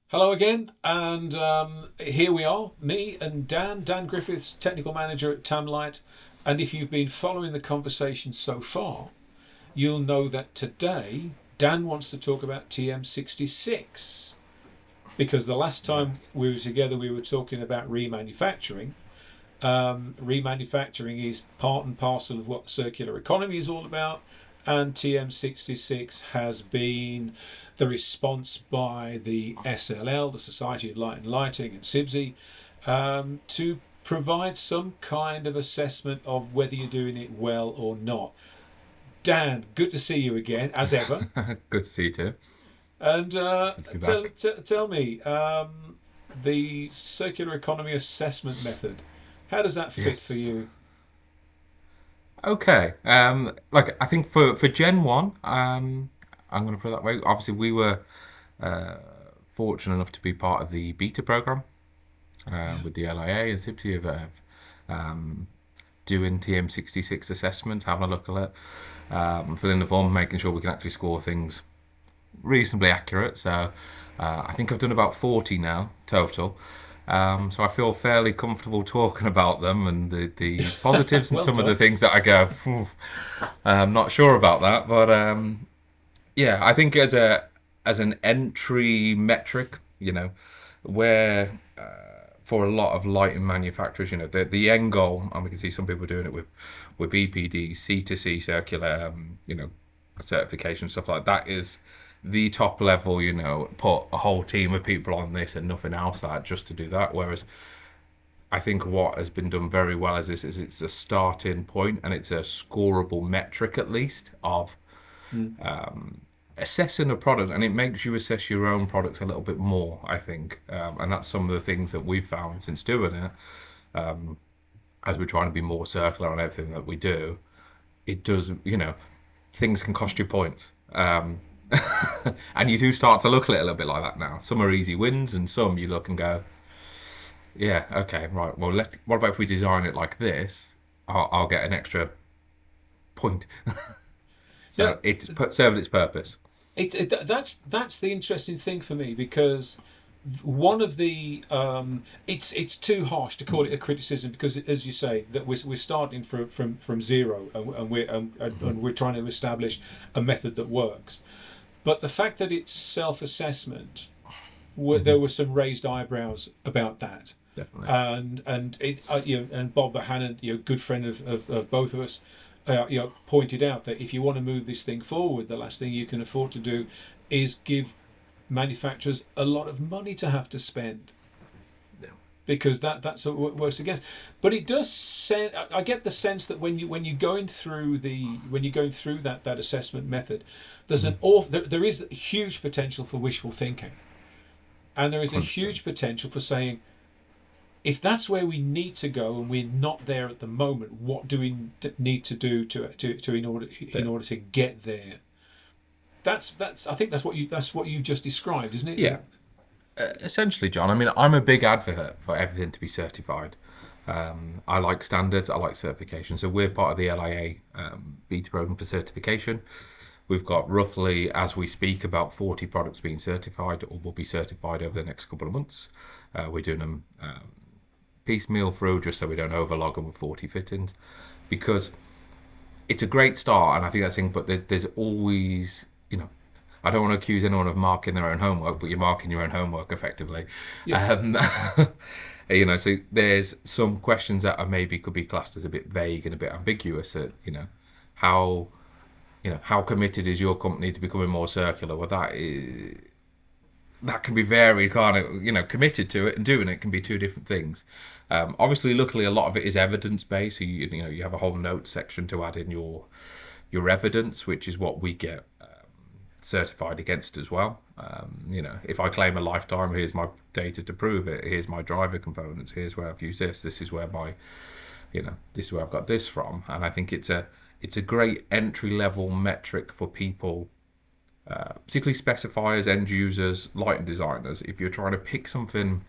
Hello again, and here we are, me and Dan Griffiths, technical manager at Tamlight. And if you've been following the conversation so far, you'll know that today Dan wants to talk about TM66 because the last time Yes. we were together, we were talking about remanufacturing. Remanufacturing is part and parcel of what the circular economy is all about, and TM66 has been the response by the SLL, the Society of Light and Lighting, and SIBSI, to provide some kind of assessment of whether you're doing it well or not. Dan, good to see you again, as ever. Good to see you too. And Good to be tell, back. tell me, the circular economy assessment method, how does that fit for Yes. you? Okay. Like I think for Gen One, I'm going to put it that way. Obviously, we were uh, fortunate enough to be part of the beta program Yeah. with the LIA and SIPTI of um, doing TM66 assessments, having a look at it, filling the form, making sure we can actually score things reasonably accurate. So I think I've done about 40 now total. So I feel fairly comfortable talking about them and the positives and Well some of the done. things that I go, I'm not sure about that. But yeah, I think as an entry metric, where for a lot of lighting manufacturers, the end goal, and we can see some people doing it with EPD, C2C circular, certification stuff like that is the top level. Put a whole team of people on this and nothing else that just to do that. Whereas I think what has been done very well is this is it's a starting point and it's a scoreable metric at least of Mm. assessing a product, and it makes you assess your own product a little bit more, I think. And that's some of the things that we've found since doing it, as we're trying to be more circular on everything that we do. It does, things can cost you points. And you do start to look at it a little bit like that now. Some are easy wins, and some you look and go, yeah, okay, right. Well, what about if we design it like this? I'll get an extra point. Yeah, So it's served its purpose. that's the interesting thing for me because one of the it's too harsh to call it a criticism because as you say that we're starting from zero and we're trying to establish a method that works. But the fact that it's self-assessment, Mm-hmm. there were some raised eyebrows about that. Definitely. And Bob Hannon, good friend of both of us, pointed out that if you want to move this thing forward, the last thing you can afford to do is give manufacturers a lot of money to have to spend Yeah. because that's what works against. But it does send. I get the sense that when you're going through that assessment method, there's Mm-hmm. there is huge potential for wishful thinking, and there is a 100%. huge potential for saying, if that's where we need to go and we're not there at the moment, what do we need to do to in order to get there? That's I think that's what you just described, isn't it? Yeah, essentially, John. I mean, I'm a big advocate for everything to be certified. I like standards. I like certification. So we're part of the LIA beta program for certification. We've got roughly, as we speak, about 40 products being certified or will be certified over the next couple of months. We're doing them piecemeal through just so we don't overlog them with 40 fittings because it's a great start, and I think that's thing. But there's always, I don't want to accuse anyone of marking their own homework, but you're marking your own homework effectively. Yeah. Um, so there's some questions that are maybe could be classed as a bit vague and a bit ambiguous. At how how committed is your company to becoming more circular? Well, that can be varied, kind of committed to it and doing it can be two different things. Obviously, luckily, a lot of it is evidence based. So you have a whole note section to add in your evidence, which is what we get certified against as well. If I claim a lifetime, here's my data to prove it. Here's my driver components. Here's where I've used this. This is where this is where I've got this from. And I think it's a great entry level metric for people, particularly specifiers, end users, lighting designers. If you're trying to pick something,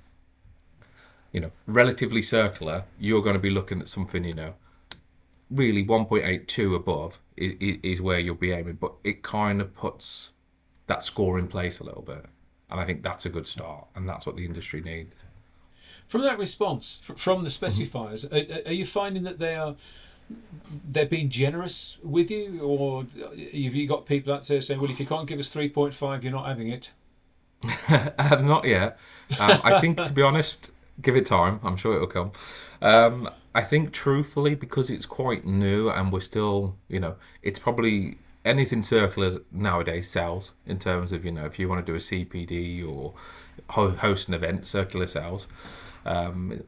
relatively circular, you're going to be looking at something, really 1.82 above is where you'll be aiming. But it kind of puts that score in place a little bit. And I think that's a good start, and that's what the industry needs. From that response from the specifiers, are you finding that they're being generous with you, or have you got people out there saying, "Well, if you can't give us 3.5, you're not having it"? Not yet. I think, to be honest, give it time. I'm sure it'll come. I think, truthfully, because it's quite new and we're still, it's probably anything circular nowadays sells in terms of, if you want to do a CPD or host an event, circular sells. And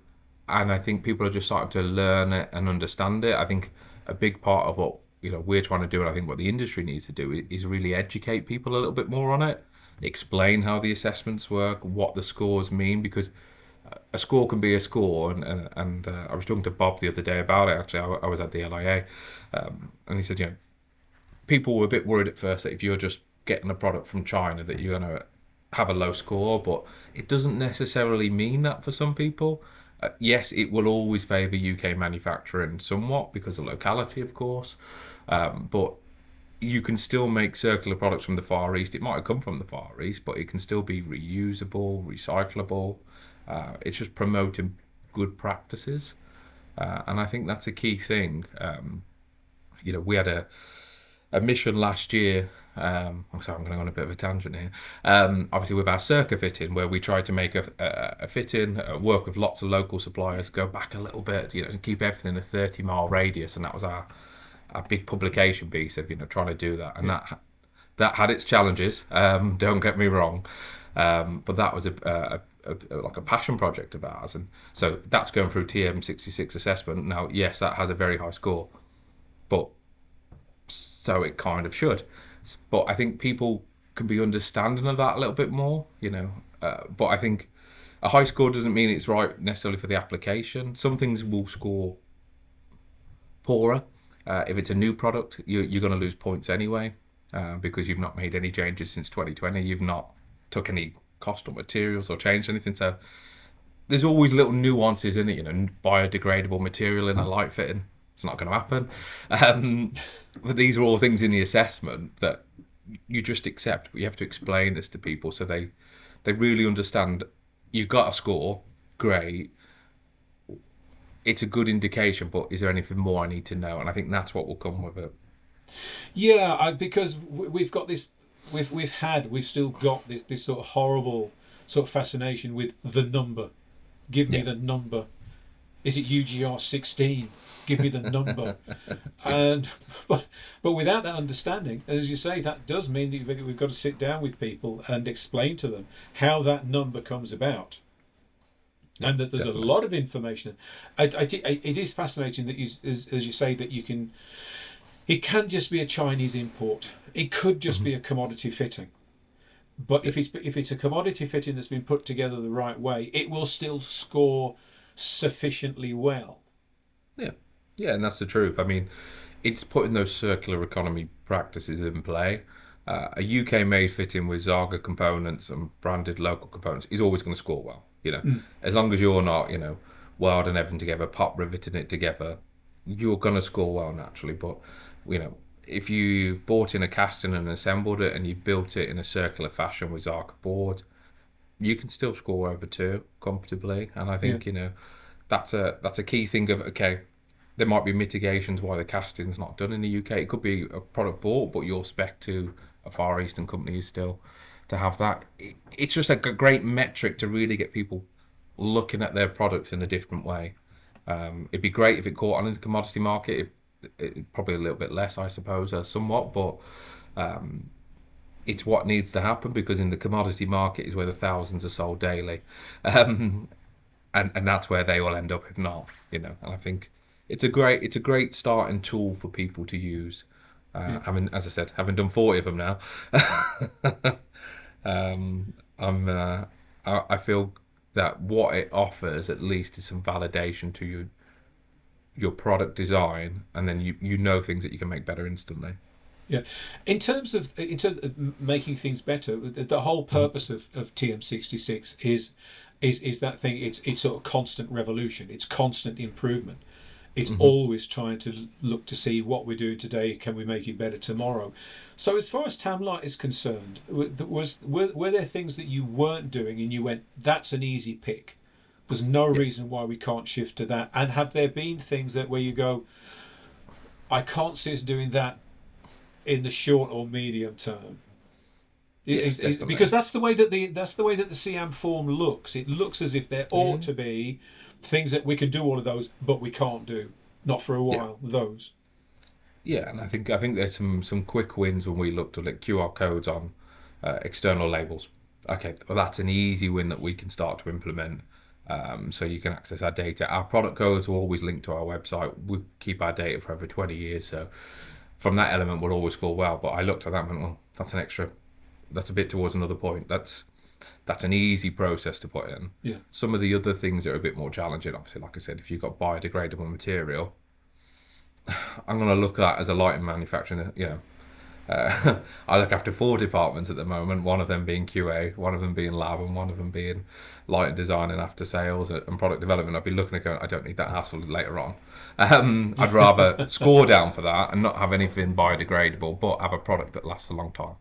I think people are just starting to learn it and understand it. I think a big part of what we're trying to do, and I think what the industry needs to do, is really educate people a little bit more on it, explain how the assessments work, what the scores mean, because a score can be a score. And I was talking to Bob the other day about it. Actually, I was at the LIA, and he said, people were a bit worried at first that if you're just getting a product from China that you're going to have a low score, but it doesn't necessarily mean that for some people. Yes, it will always favour UK manufacturing somewhat because of locality, of course, but you can still make circular products from the Far East. It might have come from the Far East, but it can still be reusable, recyclable. It's just promoting good practices, and I think that's a key thing. We had a mission last year. I'm sorry, I'm going to go on a bit of a tangent here. Obviously, with our Circa fitting, where we tried to make a fitting, work with lots of local suppliers, go back a little bit, and keep everything in a 30-mile radius, and that was our big publication piece of trying to do that, and that had its challenges. Don't get me wrong, but that was like a passion project of ours, and so that's going through TM66 assessment now. Yes, that has a very high score, but so it kind of should. But I think people can be understanding of that a little bit more, but I think a high score doesn't mean it's right necessarily for the application. Some things will score poorer. If it's a new product, you're going to lose points anyway, because you've not made any changes since 2020. You've not took any cost or materials or changed anything. So there's always little nuances in it. Biodegradable material in a light fitting, it's not going to happen. But these are all things in the assessment that you just accept. But you have to explain this to people so they really understand. You got a score, great. It's a good indication, but is there anything more I need to know? And I think that's what will come with it. Yeah, because we've got this, we've still got this sort of horrible sort of fascination with the number. Give me the number. Is it UGR 16? Give me the number. And but without that understanding, as you say, that does mean that we've got to sit down with people and explain to them how that number comes about. And that there's definitely a lot of information. It is fascinating that as you say, that it can just be a Chinese import. It could just be a commodity fitting. But if it's a commodity fitting that's been put together the right way, it will still score sufficiently well. Yeah, and that's the truth. I mean, it's putting those circular economy practices in play. A UK-made fitting with Zaga components and branded local components is always going to score well. As long as you're not, welding everything together, pop riveting it together, you're going to score well naturally. But, if you bought in a casting and assembled it and you built it in a circular fashion with Zaga board, you can still score over 2 comfortably. And I think, that's a key thing of, okay, there might be mitigations why the casting's not done in the UK. It could be a product bought, but your spec to a Far Eastern company is still to have that. It's just a great metric to really get people looking at their products in a different way. It'd be great if it caught on in the commodity market. It probably a little bit less, I suppose, somewhat, but it's what needs to happen, because in the commodity market is where the thousands are sold daily, and that's where they will end up if not. And I think it's a great starting tool for people to use. Having, as I said, having done 40 of them now, I feel that what it offers at least is some validation to your product design, and then you know things that you can make better instantly. Yeah, in terms of making things better, the whole purpose of TM66 is that thing. It's sort of constant revolution. It's constant improvement. It's always trying to look to see what we're doing today, can we make it better tomorrow. So as far as Tamlight is concerned, were there things that you weren't doing and you went, that's an easy pick, there's no Yeah. reason why we can't shift to that? And have there been things that where you go, I can't see us doing that in the short or medium term? Yeah, definitely. Because that's the way that the Siam form looks. It looks as if there Yeah. ought to be things that we can do all of those, but we can't do. Not for a Yeah. while. Those. Yeah, and I think there's some quick wins when we looked at like QR codes on external labels. Okay, well that's an easy win that we can start to implement. So you can access our data. Our product codes are always linked to our website. We keep our data for over 20 years, so from that element we'll always score well. But I looked at that and went, well, that's an extra. That's a bit towards another point. That's an easy process to put in. Yeah. Some of the other things are a bit more challenging. Obviously, like I said, if you've got biodegradable material, I'm going to look at that as a lighting manufacturing. I look after 4 departments at the moment. One of them being QA, one of them being lab, and one of them being lighting design and after sales and product development. I'd be looking at going, I don't need that hassle later on. I'd rather score down for that and not have anything biodegradable, but have a product that lasts a long time.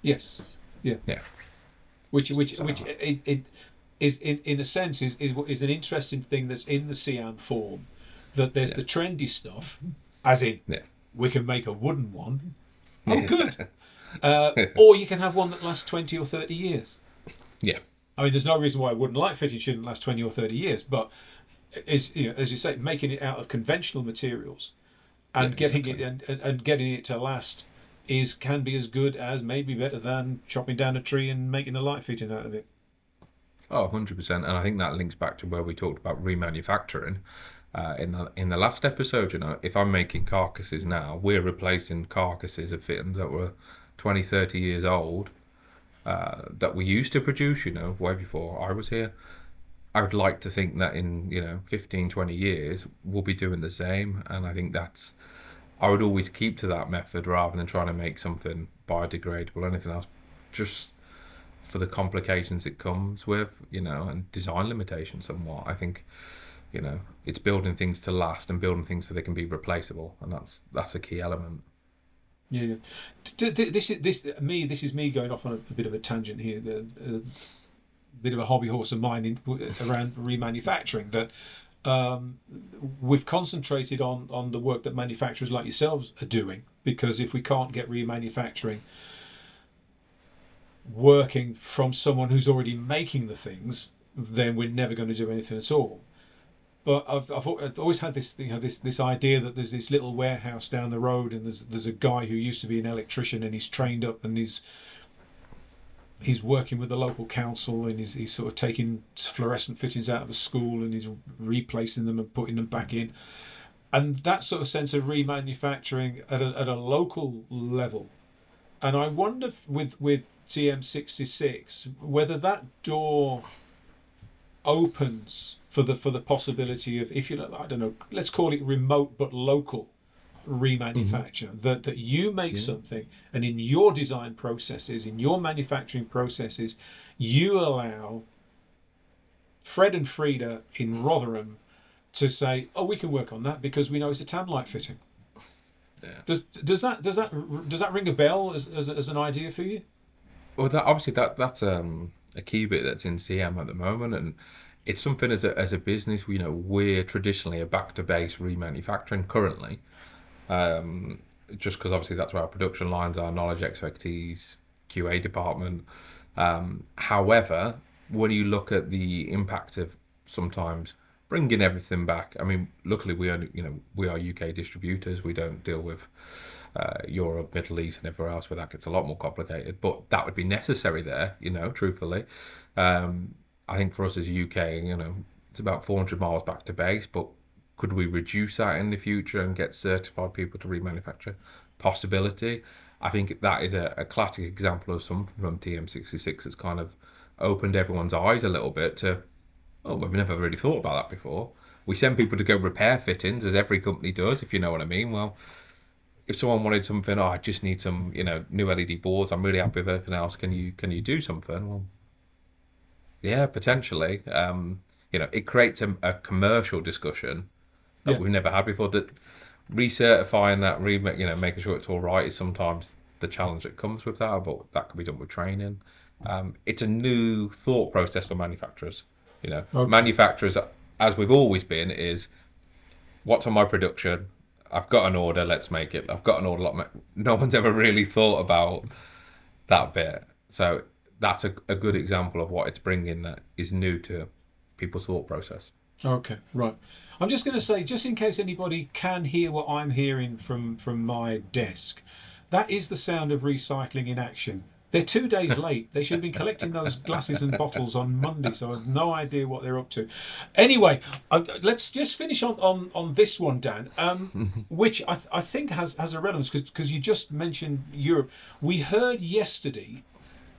Yes. Yeah. Yeah. Which it is in a sense is an interesting thing that's in the Siam form. That there's the trendy stuff, as in Yeah. we can make a wooden one. Oh, good. Or you can have one that lasts 20 or 30 years. Yeah. I mean, there's no reason why a wooden light fitting shouldn't last 20 or 30 years, but as you say, making it out of conventional materials and getting exactly. it and getting it to last can be as good as, maybe better than, chopping down a tree and making a light fitting out of it. Oh, 100%. And I think that links back to where we talked about remanufacturing in the last episode. If I'm making carcasses now, we're replacing carcasses of fittings that were 20, 30 years old that we used to produce, way before I was here. I would like to think that in, 15, 20 years, we'll be doing the same. And I think I would always keep to that method rather than trying to make something biodegradable or anything else, just for the complications it comes with, and design limitations somewhat. I think, it's building things to last and building things so they can be replaceable, and that's a key element. Yeah. This is me going off on a bit of a tangent here. A bit of a hobby horse of mine around remanufacturing. That we've concentrated on the work that manufacturers like yourselves are doing, because if we can't get remanufacturing working from someone who's already making the things, then we're never going to do anything at all. But I've always had this this idea that there's this little warehouse down the road, and there's a guy who used to be an electrician, and he's trained up, and he's working with the local council, and he's sort of taking fluorescent fittings out of a school, and he's replacing them and putting them back in, and that sort of sense of remanufacturing at a local level. And I wonder with TM66 whether that door opens for the possibility of, if you know, I don't know, let's call it remote but local remanufacture. That you make something, and in your design processes, in your manufacturing processes, you allow Fred and Frida in Rotherham to say, oh, we can work on that because we know it's a Tamlight fitting. Yeah. Does that ring a bell as an idea for you? Well, that's a key bit that's in CM at the moment, and it's something as a business, we're traditionally a back to base remanufacturing currently, just because obviously that's where our production lines are, knowledge, expertise, QA department. However, when you look at the impact of sometimes bringing everything back, I mean, luckily we are UK distributors. We don't deal with Europe, Middle East, and everywhere else where that gets a lot more complicated. But that would be necessary there, truthfully. I think for us as UK, it's about 400 miles back to base, but could we reduce that in the future and get certified people to remanufacture? Possibility. I think that is a classic example of something from TM66 that's kind of opened everyone's eyes a little bit to, oh, we've never really thought about that before. We send people to go repair fittings, as every company does, if you know what I mean. Well, if someone wanted something, I just need some, new LED boards. I'm really happy with everything else. Can you do something? Well, yeah, potentially. It creates a commercial discussion that Yeah. we've never had before. That recertifying that, making sure it's all right is sometimes the challenge that comes with that, but that can be done with training. It's a new thought process for manufacturers. Okay. Manufacturers, as we've always been, is what's on my production. I've got an order, let's make it. I've got an order. No one's ever really thought about that bit. So that's a good example of what it's bringing that is new to people's thought process. Okay, right. I'm just going to say, just in case anybody can hear what I'm hearing from my desk, that is the sound of recycling in action. They're 2 days late. They should have been collecting those glasses and bottles on Monday, so I have no idea what they're up to. Anyway, let's just finish on this one, Dan, which I think has a relevance, because you just mentioned Europe. We heard yesterday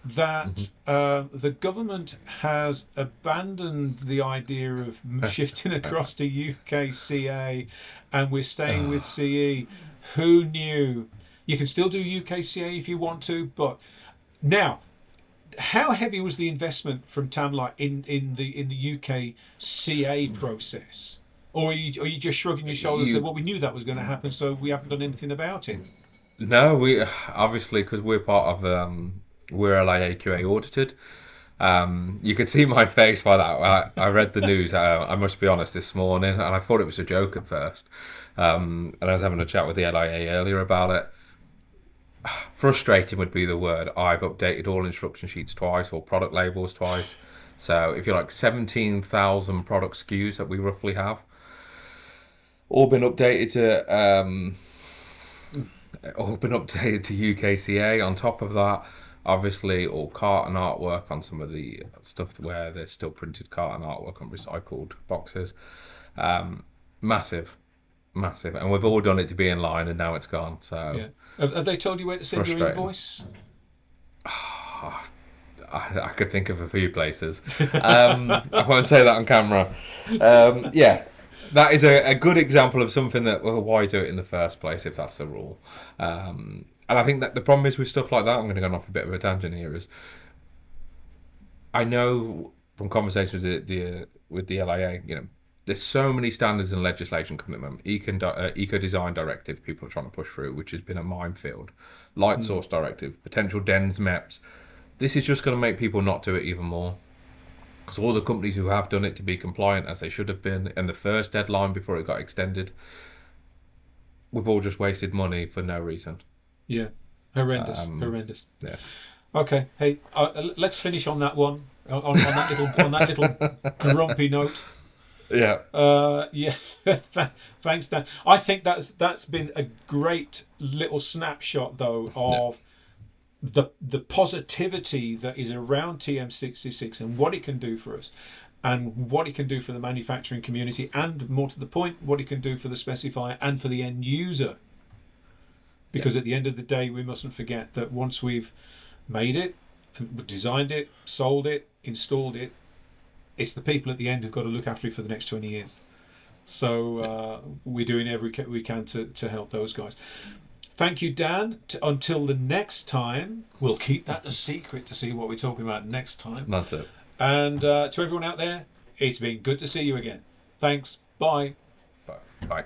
that the government has abandoned the idea of shifting across to UKCA, and we're staying with CE. Who knew? You can still do UKCA if you want to, but now, how heavy was the investment from Tamlight in the UKCA process? Or are you just shrugging your shoulders and say, well, we knew that was going to happen, so we haven't done anything about it? No, we obviously, because we're part of we're LIAQA audited. You could see my face by that. I read the news. I must be honest, this morning, and I thought it was a joke at first. And I was having a chat with the LIA earlier about it. Frustrating would be the word. I've updated all instruction sheets twice, or product labels twice. So if you're like 17,000 product SKUs that we roughly have, all been updated to UKCA. On top of that, obviously, all carton artwork on some of the stuff where there's still printed carton artwork on recycled boxes. Massive, and we've all done it to be in line, and now it's gone. So Yeah. Have they told you where to send your invoice? I could think of a few places. I won't say that on camera. Yeah, that is a good example of something that, well, why do it in the first place if that's the rule? And I think that the problem is with stuff like that, I'm going to go off a bit of a tangent here, is I know from conversations with the LIA, there's so many standards and legislation coming at the moment. Eco Design Directive, people are trying to push through, which has been a minefield. Light Source Directive, potential DENS MEPs. This is just going to make people not do it even more. Because all the companies who have done it to be compliant, as they should have been, and the first deadline before it got extended, we've all just wasted money for no reason. Yeah, horrendous. Yeah. Okay, hey, let's finish on that one. On that little grumpy note. Yeah. Yeah. Thanks, Dan. I think that's been a great little snapshot, though, of the positivity that is around TM66 and what it can do for us, and what it can do for the manufacturing community, and more to the point, what it can do for the specifier and for the end user. Because at the end of the day, we mustn't forget that once we've made it, designed it, sold it, installed it, it's the people at the end who've got to look after it for the next 20 years. So we're doing everything we can to help those guys. Thank you, Dan. Until the next time, we'll keep that a secret to see what we're talking about next time. That's it. And to everyone out there, it's been good to see you again. Thanks. Bye. Bye.